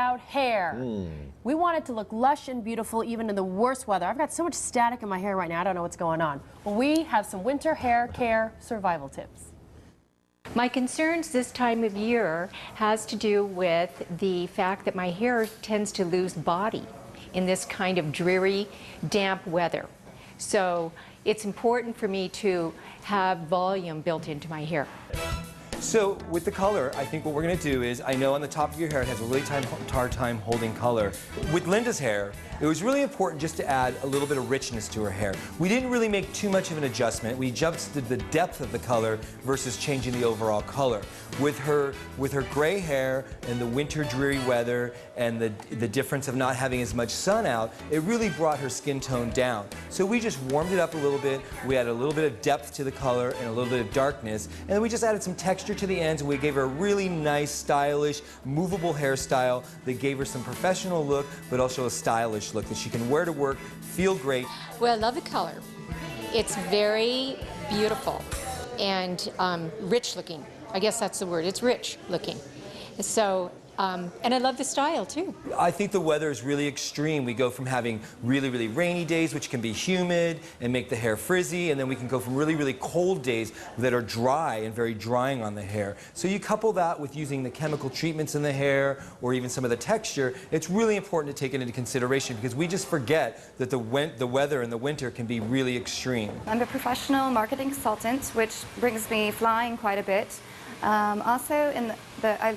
about hair. We want it to look lush and beautiful even in the worst weather. I've got so much static in my hair right now, I don't know what's going on. Well, we have some winter hair care survival tips. My concerns this time of year has to do with the fact that my hair tends to lose body in this kind of dreary, damp weather. So it's important for me to have volume built into my hair. So with the color, I think what we're going to do is, I know on the top of your hair it has a really hard time holding color. With Linda's hair, it was really important just to add a little bit of richness to her hair. We didn't really make too much of an adjustment. We adjusted the depth of the color versus changing the overall color. With her gray hair and the winter dreary weather and the difference of not having as much sun out, it really brought her skin tone down. So we just warmed it up a little bit. We added a little bit of depth to the color and a little bit of darkness, and then we just added some texture to the ends, and we gave her a really nice, stylish, movable hairstyle that gave her some professional look, but also a stylish look that she can wear to work, feel great. Well, I love the color. It's very beautiful and rich looking. I guess that's the word. It's rich looking. So, and I love the style too. I think the weather is really extreme. We go from having really, really rainy days, which can be humid and make the hair frizzy, and then we can go from really, really cold days that are dry and very drying on the hair. So you couple that with using the chemical treatments in the hair or even some of the texture, it's really important to take it into consideration because we just forget that the weather in the winter can be really extreme. I'm a professional marketing consultant, which brings me flying quite a bit. Also,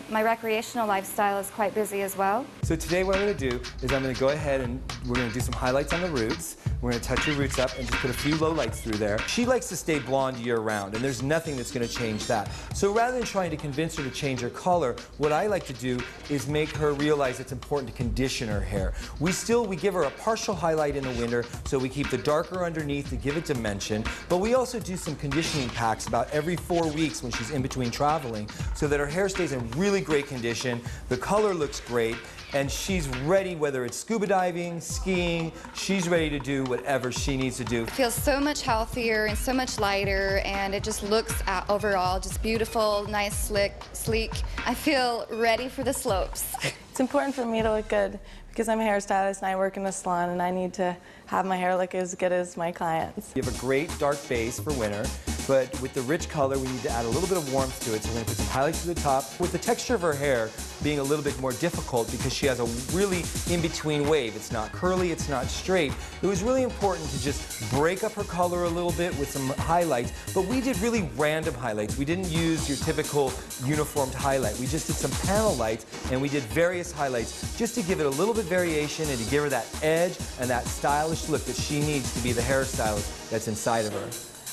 my recreational lifestyle is quite busy as well. So today what I'm going to do is I'm going to go ahead and we're going to do some highlights on the roots. We're going to touch your roots up and just put a few low lights through there. She likes to stay blonde year-round, and there's nothing that's going to change that. So rather than trying to convince her to change her color, what I like to do is make her realize it's important to condition her hair. We give her a partial highlight in the winter, so we keep the darker underneath to give it dimension, but we also do some conditioning packs about every 4 weeks when she's in between traveling, so that her hair stays in really great condition, the color looks great, and she's ready, whether it's scuba diving, skiing, she's ready to do whatever she needs to do. It feels so much healthier and so much lighter, and it just looks overall just beautiful, nice, slick, sleek. I feel ready for the slopes. It's important for me to look good because I'm a hairstylist and I work in a salon and I need to have my hair look as good as my clients. You have a great dark base for winter, but with the rich color we need to add a little bit of warmth to it, so we're going to put some highlights to the top. With the texture of her hair being a little bit more difficult because she has a really in-between wave. It's not curly, it's not straight. It was really important to just break up her color a little bit with some highlights, but we did really random highlights. We didn't use your typical uniformed highlight. We just did some panel lights and we did various highlights just to give it a little bit variation and to give her that edge and that stylish look that she needs to be the hairstylist that's inside of her.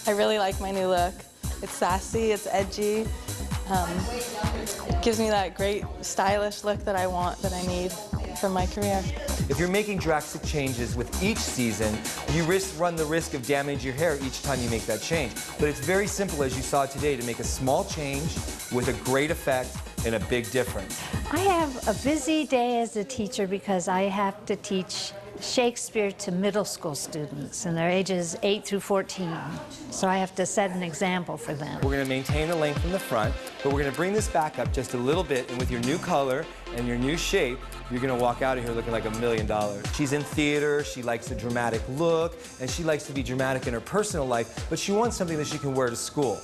I really like my new look. It's sassy, it's edgy. It gives me that great stylish look that I want, that I need for my career. If you're making drastic changes with each season, you run the risk of damaging your hair each time you make that change. But it's very simple, as you saw today, to make a small change with a great effect and a big difference. I have a busy day as a teacher because I have to teach Shakespeare to middle school students, and they're ages 8 through 14. So I have to set an example for them. We're going to maintain the length in the front, but we're going to bring this back up just a little bit, and with your new color and your new shape, you're going to walk out of here looking like $1 million. She's in theater, she likes a dramatic look, and she likes to be dramatic in her personal life, but she wants something that she can wear to school.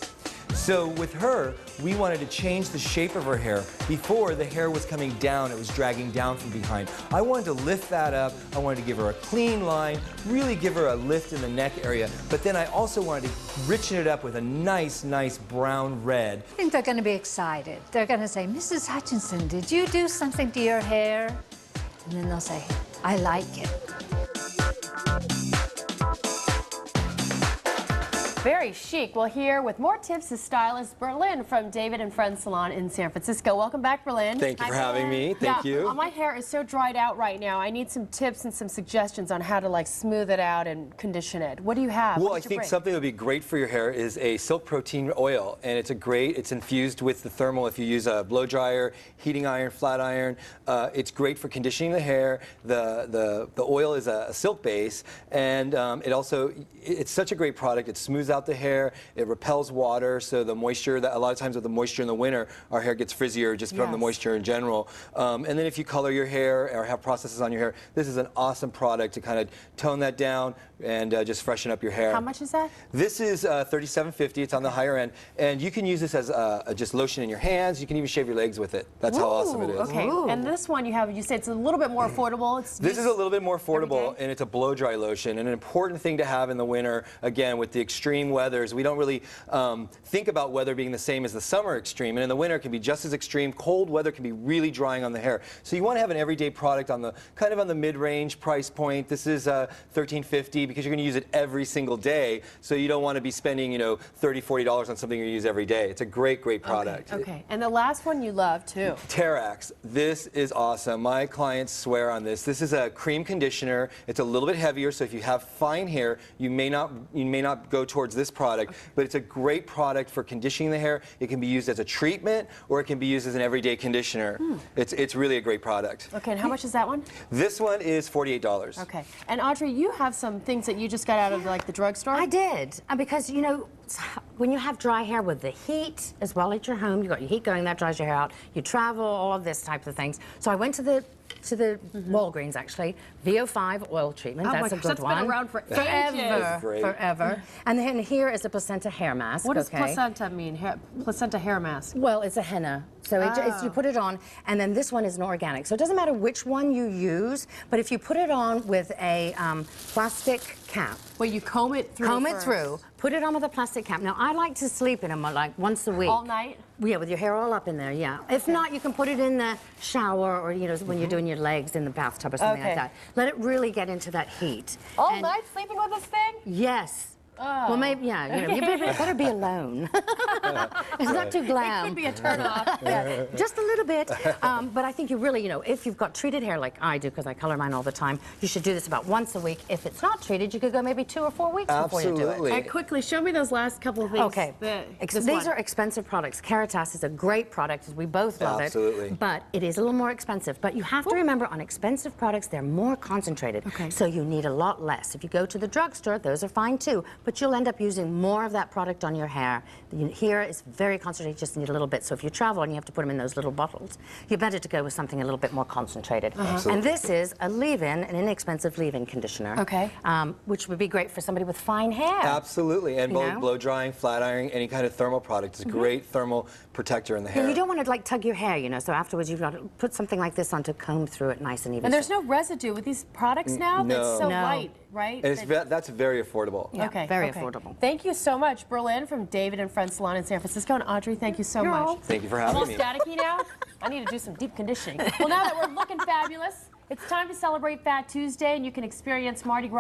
So with her, we wanted to change the shape of her hair. Before, the hair was coming down, it was dragging down from behind. I wanted to lift that up, I wanted to give her a clean line, really give her a lift in the neck area, but then I also wanted to richen it up with a nice, nice brown red. I think they're going to be excited. They're going to say, Mrs. Hutchinson, did you do something to your hair? And then they'll say, I like it. Very chic. Well, here with more tips is stylist Berlin from David and Friends Salon in San Francisco. Welcome back, Berlin. Thank you for having me. Thank you. My hair is so dried out right now. I need some tips and some suggestions on how to like smooth it out and condition it. What do you have? Well, I think something that would be great for your hair is a silk protein oil, and it's infused with the thermal. If you use a blow dryer, heating iron, flat iron, it's great for conditioning the hair. The oil is a silk base, and it's such a great product. It smooths out out the hair, it repels water, so the moisture, that a lot of times with the moisture in the winter, our hair gets frizzier just from the moisture in general. And then if you color your hair or have processes on your hair, this is an awesome product to kind of tone that down and just freshen up your hair. How much is that? This is $37.50. It's on the higher end, and you can use this as just lotion in your hands. You can even shave your legs with it. That's how awesome it is. Okay, and this one you say it's a little bit more affordable. This is a little bit more affordable, and it's a blow dry lotion. And an important thing to have in the winter, again, with the extreme weathers, we don't really think about weather being the same as the summer extreme. And in the winter, it can be just as extreme. Cold weather can be really drying on the hair. So you want to have an everyday product on the kind of on the mid-range price point. This is $13.50 because you're going to use it every single day. So you don't want to be spending, you know, $30, $40 on something you use every day. It's a great, great product. Okay. And the last one you love too. Terax. This is awesome. My clients swear on this. This is a cream conditioner. It's a little bit heavier, so if you have fine hair, you may not go towards this product, but it's a great product for conditioning the hair. It can be used as a treatment, or it can be used as an everyday conditioner. It's really a great product. Okay, and how much is that one? This one is $48. Okay. And Audrey, you have some things that you just got out of like the drugstore? I did, because you know, when you have dry hair with the heat as well at your home, you got your heat going, that dries your hair out. You travel, all of this type of things. So I went to the Walgreens actually, VO5 oil treatment. That's a good one. That's been around forever. And then here is a placenta hair mask. What does placenta mean? Placenta hair mask? Well, it's a henna. So you put it on, and then this one is an organic. So it doesn't matter which one you use, but if you put it on with a plastic cap. Well, you comb it through Comb it through, put it on with a plastic cap. Now, I like to sleep in them like once a week. All night? Yeah, with your hair all up in there, yeah. If not, you can put it in the shower or, you know, when you're doing your legs in the bathtub or something like that. Let it really get into that heat. All night sleeping with this thing? Yes. Oh. Well, maybe, yeah, you know, you better be alone. It's not too glam. It could be a turn-off. Yeah, just a little bit. But I think you really, you know, if you've got treated hair like I do, because I color mine all the time, you should do this about once a week. If it's not treated, you could go maybe 2 or 4 weeks before you do it. And quickly, show me those last couple of things. Okay. These are expensive products. Caritas is a great product. We both love it. But it is a little more expensive. But you have to remember, on expensive products, they're more concentrated. Okay. So you need a lot less. If you go to the drugstore, those are fine too. But you'll end up using more of that product on your hair. Here is very concentrated, you just need a little bit. So if you travel and you have to put them in those little bottles, you're better to go with something a little bit more concentrated. And this is a leave-in, an inexpensive leave-in conditioner. Okay. Which would be great for somebody with fine hair. Absolutely. And both blow drying, flat ironing, any kind of thermal product is a great thermal protector in the hair. And you don't want to like tug your hair, you know, so afterwards you've got to put something like this on to comb through it nice and even. And there's no residue with these products now? No. That's so light, right? And that's very affordable. Yeah, very affordable. Thank you so much, Berlin from David and Friends Salon in San Francisco. And Audrey, thank you so much. Thank you for having me. I'm a little staticky now. I need to do some deep conditioning. Well, now that we're looking fabulous, it's time to celebrate Fat Tuesday, and you can experience Mardi Gras